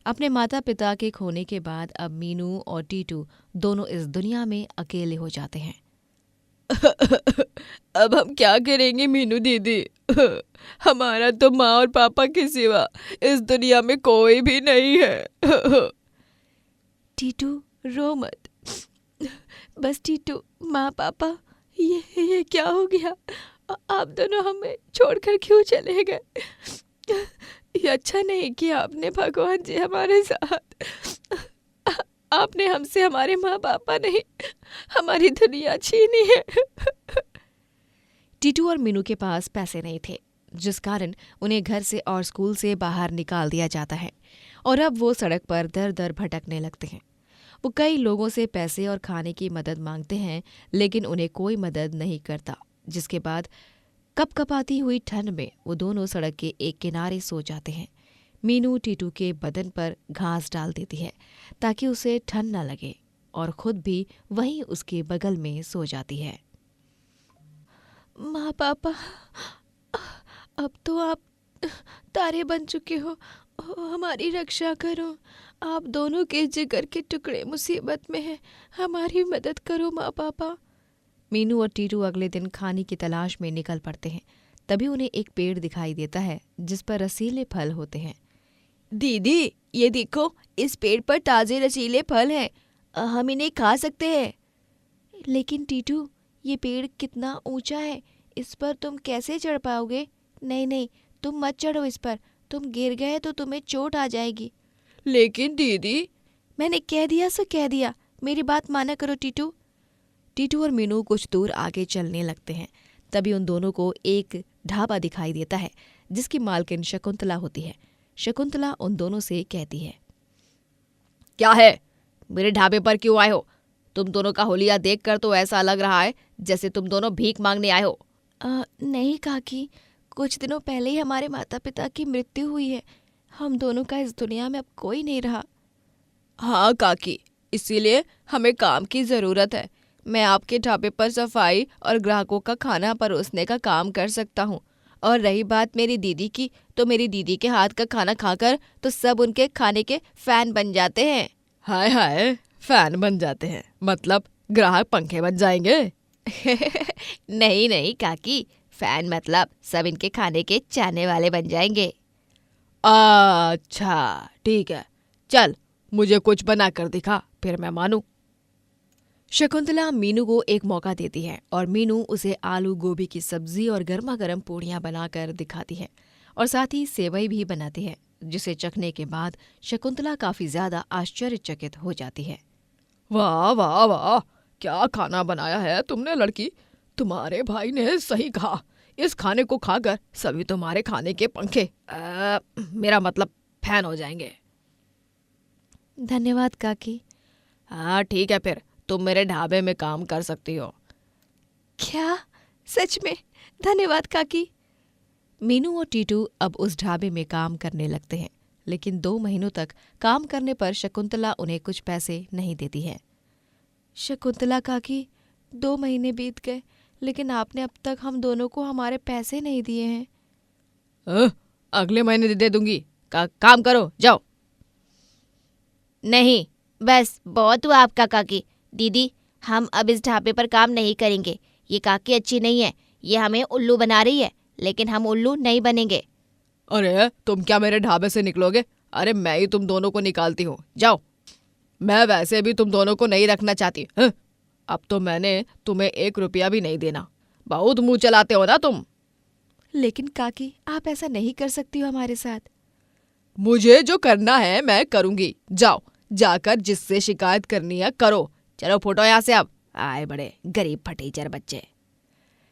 अपने माता पिता के खोने के बाद अब मीनू और टीटू दोनों इस दुनिया में अकेले हो जाते हैं। अब हम क्या करेंगे मीनू दीदी? हमारा तो माँ और पापा के सिवा इस दुनिया में कोई भी नहीं है। टीटू रो मत, बस टीटू, माँ पापा, ये क्या हो गया? आप दोनों हमें छोड़कर क्यों चले गए? ये अच्छा नहीं किया आपने भगवान जी हमारे साथ। आपने हमसे हमारे माँ पापा नहीं, हमारी दुनिया छीनी है। टीटू और मीनू के पास पैसे नहीं थे, जिस कारण उन्हें घर से और स्कूल से बाहर निकाल दिया जाता है और अब वो सड़क पर दर दर भटकने लगते हैं। वो कई लोगों से पैसे और खाने की मदद मांगते हैं, लेकिन उन्हें कोई मदद नहीं करता, जिसके बाद कपकपाती हुई ठंड में वो दोनों सड़क के एक किनारे सो जाते हैं। मीनू टीटू के बदन पर घास डाल देती है ताकि उसे ठंड न लगे और खुद भी वहीं उसके बगल में सो जाती है। माँ पापा, अब तो आप तारे बन चुके हो, हमारी रक्षा करो। आप दोनों के जिगर के टुकड़े मुसीबत में हैं, हमारी मदद करो माँ पापा। मीनू और टीटू अगले दिन खाने की तलाश में निकल पड़ते हैं। तभी उन्हें एक पेड़ दिखाई देता है जिस पर रसीले फल होते हैं। दीदी, ये देखो, इस पेड़ पर ताजे रसीले फल हैं, हम इन्हें खा सकते हैं। लेकिन टीटू, ये पेड़ कितना ऊंचा है, इस पर तुम कैसे चढ़ पाओगे? नहीं नहीं, तुम मत चढ़ो इस पर, तुम गिर गए तो तुम्हें चोट आ जाएगी। लेकिन दीदी, मैंने कह दिया सो कह दिया, मेरी बात माना करो टीटू। टीटू और मीनू कुछ दूर आगे चलने लगते हैं। तभी उन दोनों को एक ढाबा दिखाई देता है जिसकी मालकिन शकुंतला होती है। शकुंतला उन दोनों से कहती है, क्या है, मेरे ढाबे पर क्यों आए हो? तुम दोनों का हुलिया देखकर तो ऐसा लग रहा है जैसे तुम दोनों भीख मांगने आए हो। नहीं काकी, कुछ दिनों पहले ही हमारे माता पिता की मृत्यु हुई है, हम दोनों का इस दुनिया में अब कोई नहीं रहा। हाँ काकी, इसीलिए हमें काम की जरूरत है। मैं आपके ढाबे पर सफाई और ग्राहकों का खाना परोसने का काम कर सकता हूँ। और रही बात मेरी दीदी की, तो मेरी दीदी के हाथ का खाना खाकर तो सब उनके खाने के फैन बन जाते हैं। हाय हाय, फैन बन जाते हैं मतलब ग्राहक पंखे बन जाएंगे? नहीं नहीं काकी, फैन मतलब सब इनके खाने के चाहने वाले बन जाएंगे। अच्छा ठीक है, चल मुझे कुछ बना कर दिखा, फिर मैं मानूं। शकुंतला मीनू को एक मौका देती है और मीनू उसे आलू गोभी की सब्जी और गर्मा गर्म पूड़ियाँ बनाकर दिखाती है और साथ ही सेवई भी बनाती है, जिसे चखने के बाद शकुंतला काफी ज्यादा आश्चर्यचकित हो जाती है। वाह वाह वाह, क्या खाना बनाया है तुमने लड़की। तुम्हारे भाई ने सही कहा, इस खाने को खाकर सभी तुम्हारे खाने के पंखे मेरा मतलब फैन हो जाएंगे। धन्यवाद काकी। हाँ ठीक है, फिर तुम मेरे ढाबे में काम कर सकती हो। क्या? सच में? धन्यवाद काकी। मीनू और टीटू अब उस ढाबे में काम करने लगते हैं, लेकिन 2 महीनों तक काम करने पर शकुंतला उन्हें कुछ पैसे नहीं देती है। शकुंतला काकी, 2 महीने बीत गए, लेकिन आपने अब तक हम दोनों को हमारे पैसे नहीं दिए हैं। अगले महीने दे दूंगी, काम करो, जाओ। नहीं, बस बहुत हुआ आपका काकी। दीदी, हम अब इस ढाबे पर काम नहीं करेंगे। ये काकी अच्छी नहीं है, ये हमें उल्लू बना रही है, लेकिन हम उल्लू नहीं बनेंगे। अरे तुम क्या मेरे ढाबे से निकलोगे? अरे मैं ही तुम दोनों को निकालती हूँ, जाओ। मैं वैसे भी तुम दोनों को नहीं रखना चाहती। अब तो मैंने तुम्हें 1 रुपया भी नहीं देना। बहुत मुंह चलाते हो ना तुम। लेकिन काकी, आप ऐसा नहीं कर सकती हो हमारे साथ। मुझे जो करना है मैं करूंगी, जाओ जाकर जिससे शिकायत करनी है करो। चलो फुटो यहाँ से अब, आए बड़े गरीब फटीचर बच्चे।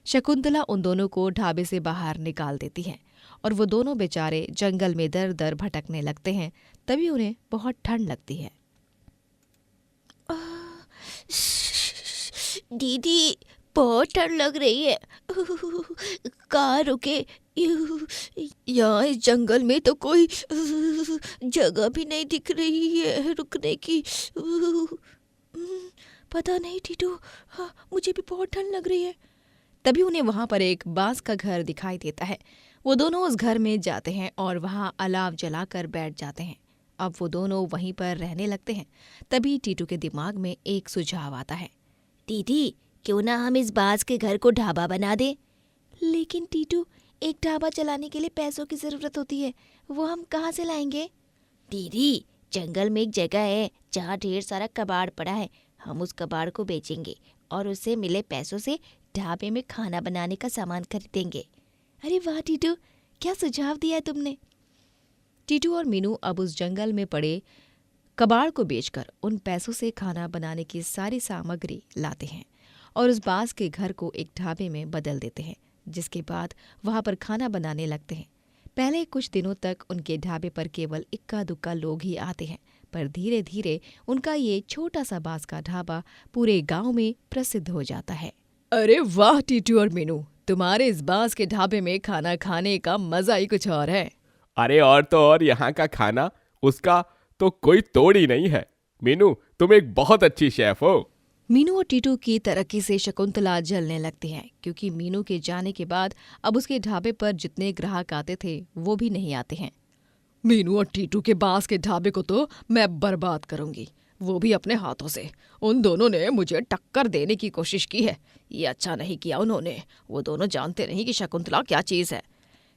शकुंतला उन दोनों को ढाबे से बाहर निकाल देती है और वो दोनों बेचारे जंगल में दर दर भटकने लगते हैं। तभी उन्हें बहुत ठंड लगती है। दीदी, बहुत ठंड लग रही है, कहाँ रुके? यहाँ इस जंगल में तो कोई जगह भी नहीं दिख रही है रुकने की। पता नहीं टीटू, मुझे भी बहुत ठंड लग रही है। तभी उन्हें वहां पर एक बांस का घर दिखाई देता है। वो दोनों उस घर में जाते हैं और वहां अलाव जलाकर बैठ जाते हैं। अब वो दोनों वहीं पर रहने लगते हैं। तभी टीटू के दिमाग में एक सुझाव आता है। दीदी, क्यों ना हम इस बांस के घर को ढाबा बना दें? लेकिन टीटू, एक ढाबा चलाने के लिए पैसों की जरूरत होती है, वो हम कहाँ से लाएंगे? दीदी, जंगल में एक जगह है जहाँ ढेर सारा कबाड़ पड़ा है, हम उस कबाड़ को बेचेंगे और उससे मिले पैसों से ढाबे में खाना बनाने का सामान खरीदेंगे। अरे वाह टीटू, क्या सुझाव दिया है तुमने। टीटू और मीनू अब उस जंगल में पड़े कबाड़ को बेचकर उन पैसों से खाना बनाने की सारी सामग्री लाते हैं और उस बांस के घर को एक ढाबे में बदल देते हैं, जिसके बाद वहां पर खाना बनाने लगते हैं। पहले कुछ दिनों तक उनके ढाबे पर केवल इक्का दुक्का लोग ही आते हैं, पर धीरे धीरे उनका ये छोटा सा बांस का ढाबा पूरे गांव में प्रसिद्ध हो जाता है। अरे वाह टीटू और मीनू, तुम्हारे इस बांस के ढाबे में खाना खाने का मजा ही कुछ और है। अरे और तो और यहाँ का खाना, उसका तो कोई तोड़ ही नहीं है। मीनू, तुम एक बहुत अच्छी शेफ हो। मीनू और टीटू की तरक्की से शकुंतला जलने लगती है, क्योंकि मीनू के जाने के बाद अब उसके ढाबे पर जितने ग्राहक आते थे वो भी नहीं आते हैं। मीनू और टीटू के बांस के ढाबे को तो मैं बर्बाद करूंगी, वो भी अपने हाथों से। उन दोनों ने मुझे टक्कर देने की कोशिश की है, ये अच्छा नहीं किया उन्होंने। वो दोनों जानते नहीं कि शकुंतला क्या चीज है।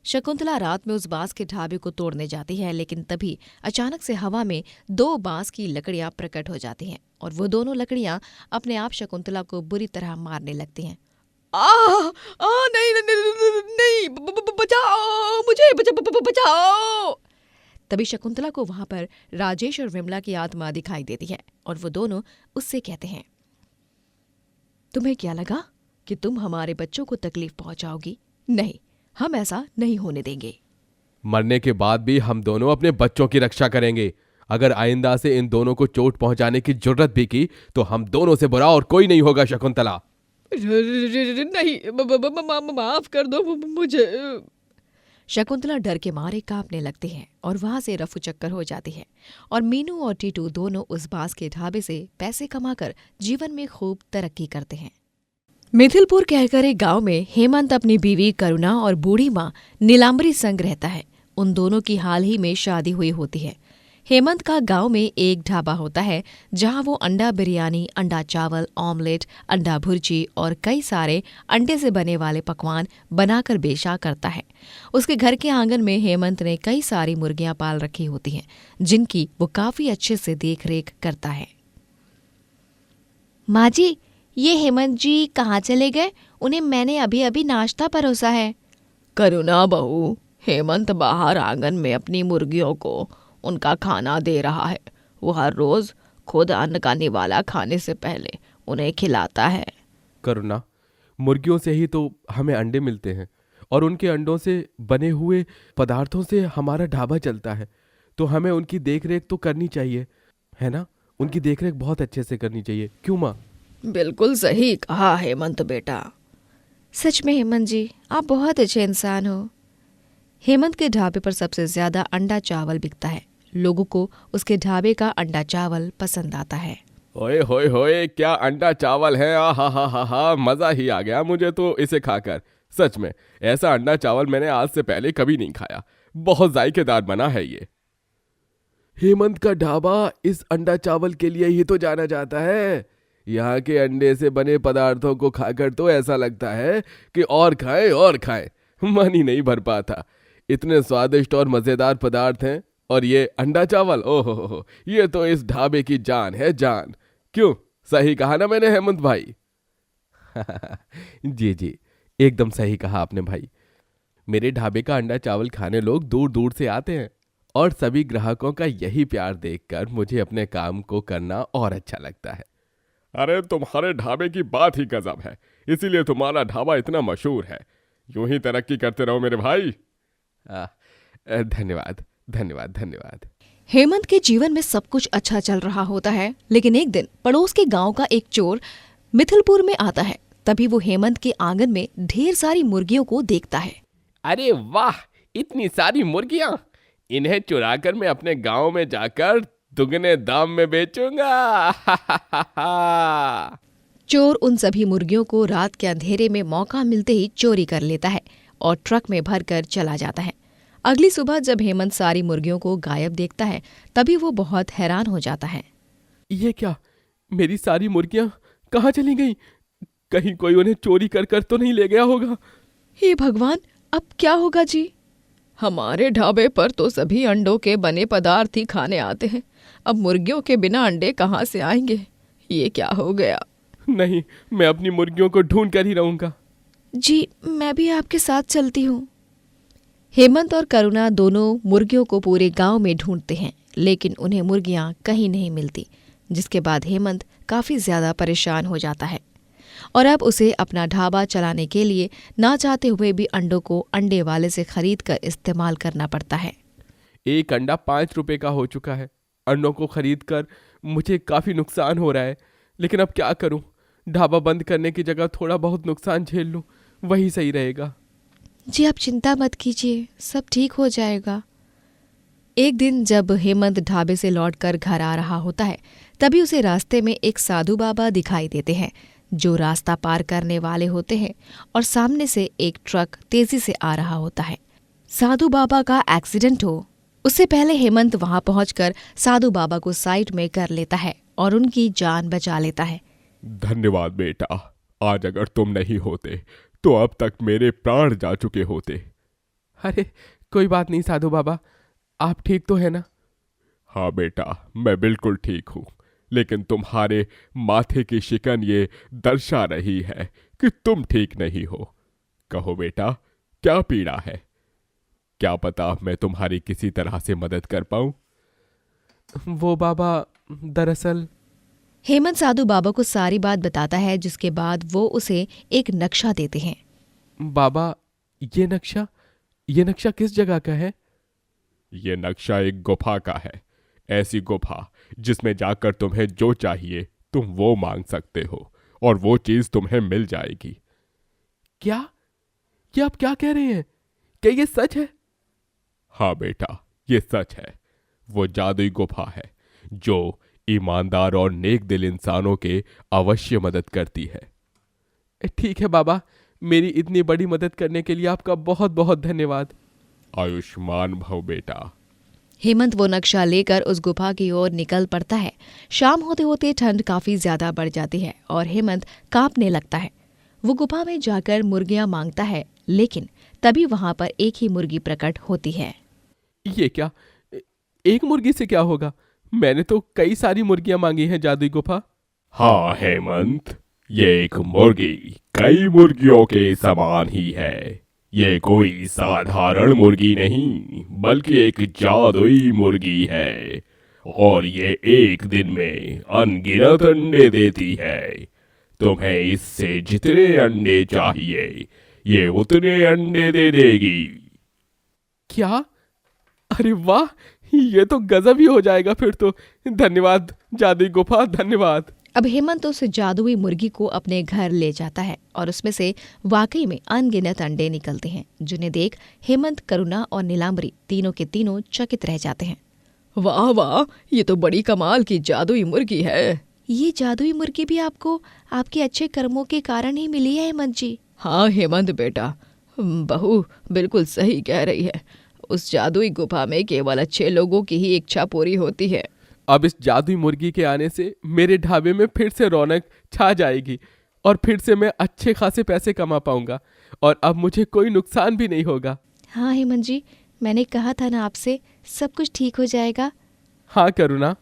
शकुंतला रात में उस बांस के ढाबे को तोड़ने जाती है, लेकिन तभी अचानक से हवा में 2 बांस की लकड़ियां प्रकट हो जाती हैं और वो दोनों लकड़ियां अपने आप शकुंतला को बुरी तरह मारने लगती हैं। नहीं नहीं नहीं, नहीं बचाओ मुझे, बचाओ। तभी शकुंतला को वहां पर राजेश और विमला की आत्मा दिखाई देती है और वो दोनों उससे कहते हैं, तुम्हें क्या लगा कि तुम हमारे बच्चों को तकलीफ पहुंचाओगी? नहीं, हम ऐसा नहीं होने देंगे। मरने के बाद भी हम दोनों अपने बच्चों की रक्षा करेंगे। अगर आइंदा से इन दोनों को चोट पहुंचाने की जरूरत भी की तो हम दोनों से बुरा और कोई नहीं होगा शकुंतला। नहीं, माफ कर दो मुझे। शकुंतला डर के मारे कांपने लगती है और वहां से रफू चक्कर हो जाती है और मीनू और टीटू दोनों उस बांस के ढाबे से पैसे कमाकर जीवन में खूब तरक्की करते हैं। मिथिलपुर कहकर एक गांव में हेमंत अपनी बीवी करुणा और बूढ़ी माँ नीलांबरी संग रहता है। उन दोनों की हाल ही में शादी हुई होती है। हेमंत का गांव में एक ढाबा होता है जहां वो अंडा बिरयानी, अंडा चावल, ऑमलेट, अंडा भुर्जी और कई सारे अंडे से बने वाले पकवान बनाकर बेचा करता है। उसके घर के आंगन में हेमंत ने कई सारी मुर्गियां पाल रखी होती हैं, जिनकी वो काफी अच्छे से देखरेख करता है। माँ जी, ये हेमंत जी कहाँ चले गए? उन्हें मैंने अभी अभी नाश्ता परोसा है। करुणा बहू, हेमंत बाहर आंगन में अपनी मुर्गियों को उनका खाना दे रहा है। वो हर रोज खुद अन्न का निवाला खाने से पहले उन्हें खिलाता है। करुणा, मुर्गियों से ही तो हमें अंडे मिलते हैं और उनके अंडों से बने हुए पदार्थों से हमारा ढाबा चलता है, तो हमें उनकी देखरेख तो करनी चाहिए, है ना? उनकी देखरेख बहुत अच्छे से करनी चाहिए, क्यों माँ? बिल्कुल सही कहा हेमंत बेटा। सच में हेमंत जी, आप बहुत अच्छे इंसान हो। हेमंत के ढाबे पर सबसे ज्यादा अंडा चावल बिकता है। लोगों को उसके ढाबे का अंडा चावल पसंद आता है। ओए होए होए, क्या अंडा चावल है! हा, मजा ही आ गया मुझे तो इसे खाकर। सच में ऐसा अंडा चावल मैंने आज से पहले कभी नहीं खाया। बहुत जायकेदार बना है ये। हेमंत का ढाबा इस अंडा चावल के लिए ही तो जाना जाता है। यहाँ के अंडे से बने पदार्थों को खाकर तो ऐसा लगता है कि और खाएं, मन ही नहीं भर पाता। इतने स्वादिष्ट और मजेदार पदार्थ हैं, और ये अंडा चावल, ओहो, ये तो इस ढाबे की जान है, जान। क्यों, सही कहा ना मैंने हेमंत भाई? जी, एकदम सही कहा आपने भाई। मेरे ढाबे का अंडा चावल खाने लोग दूर दूर से आते हैं और सभी ग्राहकों का यही प्यार देखकर मुझे अपने काम को करना और अच्छा लगता है। अरे तुम्हारे ढाबे की बात ही गजब है, इसीलिए तुम्हारा ढाबा इतना मशहूर है। यूं ही तरक्की करते रहो मेरे भाई। धन्यवाद। हेमंत के जीवन में सब कुछ अच्छा चल रहा होता है, लेकिन एक दिन पड़ोस के गांव का एक चोर मिथिलपुर में आता है। तभी वो हेमंत के आंगन में ढेर सारी मुर्गियों को देखता है। अरे वाह, इतनी सारी मुर्गियां! इन्हें चुराकर मैं अपने गांव में जाकर दुगने दाम में बेचूंगा। चोर उन सभी मुर्गियों को रात के अंधेरे में मौका मिलते ही चोरी कर लेता है और ट्रक में भरकर चला जाता है। अगली सुबह जब हेमंत सारी मुर्गियों को गायब देखता है, तभी वो बहुत हैरान हो जाता है। ये क्या, मेरी सारी मुर्गियां कहाँ चली गईं? कहीं कोई उन्हें चोरी कर तो नहीं ले गया होगा? हे भगवान, अब क्या होगा जी? हमारे ढाबे पर तो सभी अंडों के बने पदार्थ ही खाने आते हैं, अब मुर्गियों के बिना अंडे कहाँ से आएंगे? ये क्या हो गया? नहीं, मैं अपनी मुर्गियों को ढूंढ कर ही रहूंगा। जी, मैं भी आपके साथ चलती हूँ। हेमंत और करुणा दोनों मुर्गियों को पूरे गांव में ढूंढते हैं, लेकिन उन्हें मुर्गियां कहीं नहीं मिलती, जिसके बाद हेमंत काफी ज्यादा परेशान हो जाता है। और अब उसे अपना ढाबा चलाने के लिए ना चाहते हुए भी अंडों को अंडे वाले से खरीद कर इस्तेमाल करना पड़ता है। एक अंडा 5 रुपए का हो चुका है। अंडों को खरीद कर मुझे काफ़ी नुकसान हो रहा है, लेकिन अब क्या करूं? ढाबा बंद करने की जगह थोड़ा बहुत नुकसान झेल लूं, वही सही रहेगा। जी आप चिंता मत कीजिए, सब ठीक हो जाएगा। एक दिन जब हेमंत ढाबे से लौटकर घर आ रहा होता है, तभी उसे रास्ते में एक साधु बाबा दिखाई देते हैं जो रास्ता पार करने वाले होते हैं और सामने से एक ट्रक तेजी से आ रहा होता है। साधु बाबा का एक्सीडेंट हो उससे पहले हेमंत वहां पहुंचकर साधु बाबा को साइड में कर लेता है और उनकी जान बचा लेता है। धन्यवाद बेटा, आज अगर तुम नहीं होते तो अब तक मेरे प्राण जा चुके होते। अरे कोई बात नहीं साधु बाबा, आप ठीक तो है ना? हाँ बेटा, मैं बिल्कुल ठीक हूँ, लेकिन तुम्हारे माथे की शिकन ये दर्शा रही है कि तुम ठीक नहीं हो। कहो बेटा, क्या पीड़ा है? क्या पता मैं तुम्हारी किसी तरह से मदद कर पाऊं? वो बाबा, दरअसल हेमंत साधु बाबा को सारी बात बताता है, जिसके बाद वो उसे एक नक्शा देते हैं। बाबा, ये नक्शा किस जगह का है? ये नक्शा एक गुफा का है। ऐसी गुफा जिसमें जाकर तुम्हें जो चाहिए तुम वो मांग सकते हो और वो चीज तुम्हें मिल जाएगी। क्या? ये आप क्या कह रहे हैं? क्या ये सच है? हाँ बेटा, ये सच है। वो जादुई गुफा है जो ईमानदार और नेक दिल इंसानों के अवश्य मदद करती है। ठीक है बाबा, मेरी इतनी बड़ी मदद करने के लिए आपका बहुत बहुत धन्यवाद। आयुष्मान भव बेटा। हेमंत वो नक्शा लेकर उस गुफा की ओर निकल पड़ता है। शाम होते होते ठंड काफी ज्यादा बढ़ जाती है और हेमंत कांपने लगता है। वो गुफा में जाकर मुर्गियां मांगता है, लेकिन तभी वहां पर एक ही मुर्गी प्रकट होती है। ये क्या? एक मुर्गी से क्या होगा? मैंने तो कई सारी मुर्गियां मांगी हैं जादुई गुफा। हाँ हेमंत, ये एक मुर्गी कई मुर्गियों के समान ही है। ये कोई साधारण मुर्गी नहीं, बल्कि एक जादुई मुर्गी है और ये एक दिन में अनगिनत अंडे देती है। तुम्हें इससे जितने अंडे चाहिए ये उतने अंडे दे देगी। क्या? अरे वाह, ये तो गजब ही हो जाएगा फिर तो। धन्यवाद जादुई गुफा, धन्यवाद। अब हेमंत उस जादुई मुर्गी को अपने घर ले जाता है और उसमें से वाकई में अनगिनत अंडे निकलते हैं, जिन्हें देख हेमंत, करुणा और नीलांबरी तीनों के तीनों चकित रह जाते हैं। वाह वाह, ये तो बड़ी कमाल की जादुई मुर्गी है। ये जादुई मुर्गी भी आपको आपके अच्छे कर्मों के कारण ही मिली है हेमंत जी। हाँ हेमंत बेटा, बहू बिल्कुल सही कह रही है। उस जादुई गुफा में केवल अच्छे लोगों की ही इच्छा पूरी होती है। अब इस जादुई मुर्गी के आने से मेरे ढाबे में फिर से रौनक छा जाएगी और फिर से मैं अच्छे खासे पैसे कमा पाऊंगा और अब मुझे कोई नुकसान भी नहीं होगा। हाँ हेमंत जी, मैंने कहा था ना आपसे, सब कुछ ठीक हो जाएगा। हाँ करुणा।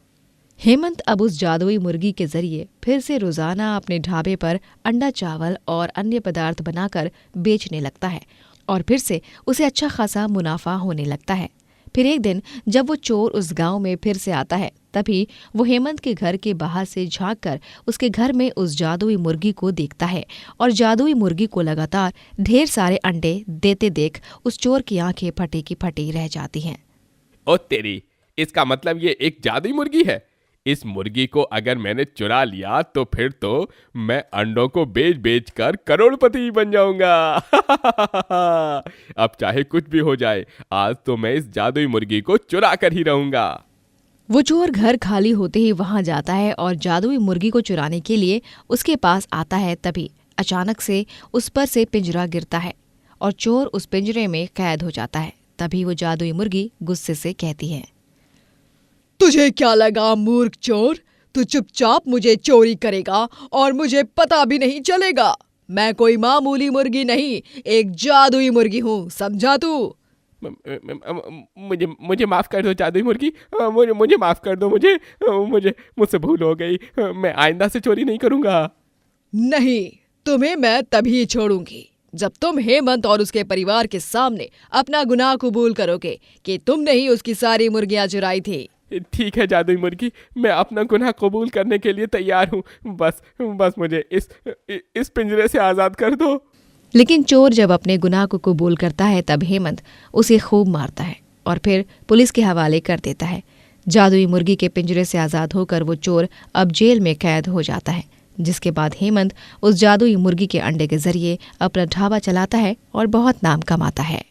हेमंत अब उस जादुई मुर्गी के जरिए फिर से रोजाना अपने ढाबे पर अंडा, चावल और अन्य पदार्थ बनाकर बेचने लगता है और फिर से उसे अच्छा खासा मुनाफा होने लगता है। फिर एक दिन जब वो चोर उस गांव में फिर से आता है, तभी वो हेमंत के घर के बाहर से झांककर उसके घर में उस जादुई मुर्गी को देखता है और जादुई मुर्गी को लगातार ढेर सारे अंडे देते देख उस चोर की आंखें फटी की फटी रह जाती हैं। ओ तेरी, इसका मतलब ये एक जादुई मुर्गी है। इस मुर्गी को अगर मैंने चुरा लिया तो फिर तो मैं अंडों को बेच बेच कर करोड़पति बन जाऊंगा। अब चाहे कुछ भी हो जाए, आज तो मैं इस जादुई मुर्गी को चुरा कर ही रहूंगा। वो चोर घर खाली होते ही वहां जाता है और जादुई मुर्गी को चुराने के लिए उसके पास आता है। तभी अचानक से उस पर से पिंजरा गिरता है और चोर उस पिंजरे में कैद हो जाता है। तभी वो जादुई मुर्गी गुस्से से कहती है, तुझे क्या लगा मूर्ख चोर? तू चुपचाप मुझे चोरी करेगा और मुझे पता भी नहीं चलेगा। मैं कोई मामूली मुर्गी नहीं, एक जादुई मुर्गी हूँ, समझा तू? मुझे माफ कर दो जादुई मुर्गी, मुझे माफ कर दो। मुझसे भूल हो गई। मैं आइंदा से चोरी नहीं करूंगा। नहीं, तुम्हें मैं तभी छोड़ूंगी जब तुम हेमंत और उसके परिवार के सामने अपना गुनाह कबूल करोगे कि तुमने ही उसकी सारी मुर्गियां चुराई थी। ठीक है जादुई मुर्गी, मैं अपना गुनाह कबूल करने के लिए तैयार हूँ। बस मुझे इस पिंजरे से आज़ाद कर दो। लेकिन चोर जब अपने गुनाह को कबूल करता है तब हेमंत उसे खूब मारता है और फिर पुलिस के हवाले कर देता है। जादुई मुर्गी के पिंजरे से आज़ाद होकर वो चोर अब जेल में कैद हो जाता है, जिसके बाद हेमंत उस जादुई मुर्गी के अंडे के जरिए अपना ढाबा चलाता है और बहुत नाम कमाता है।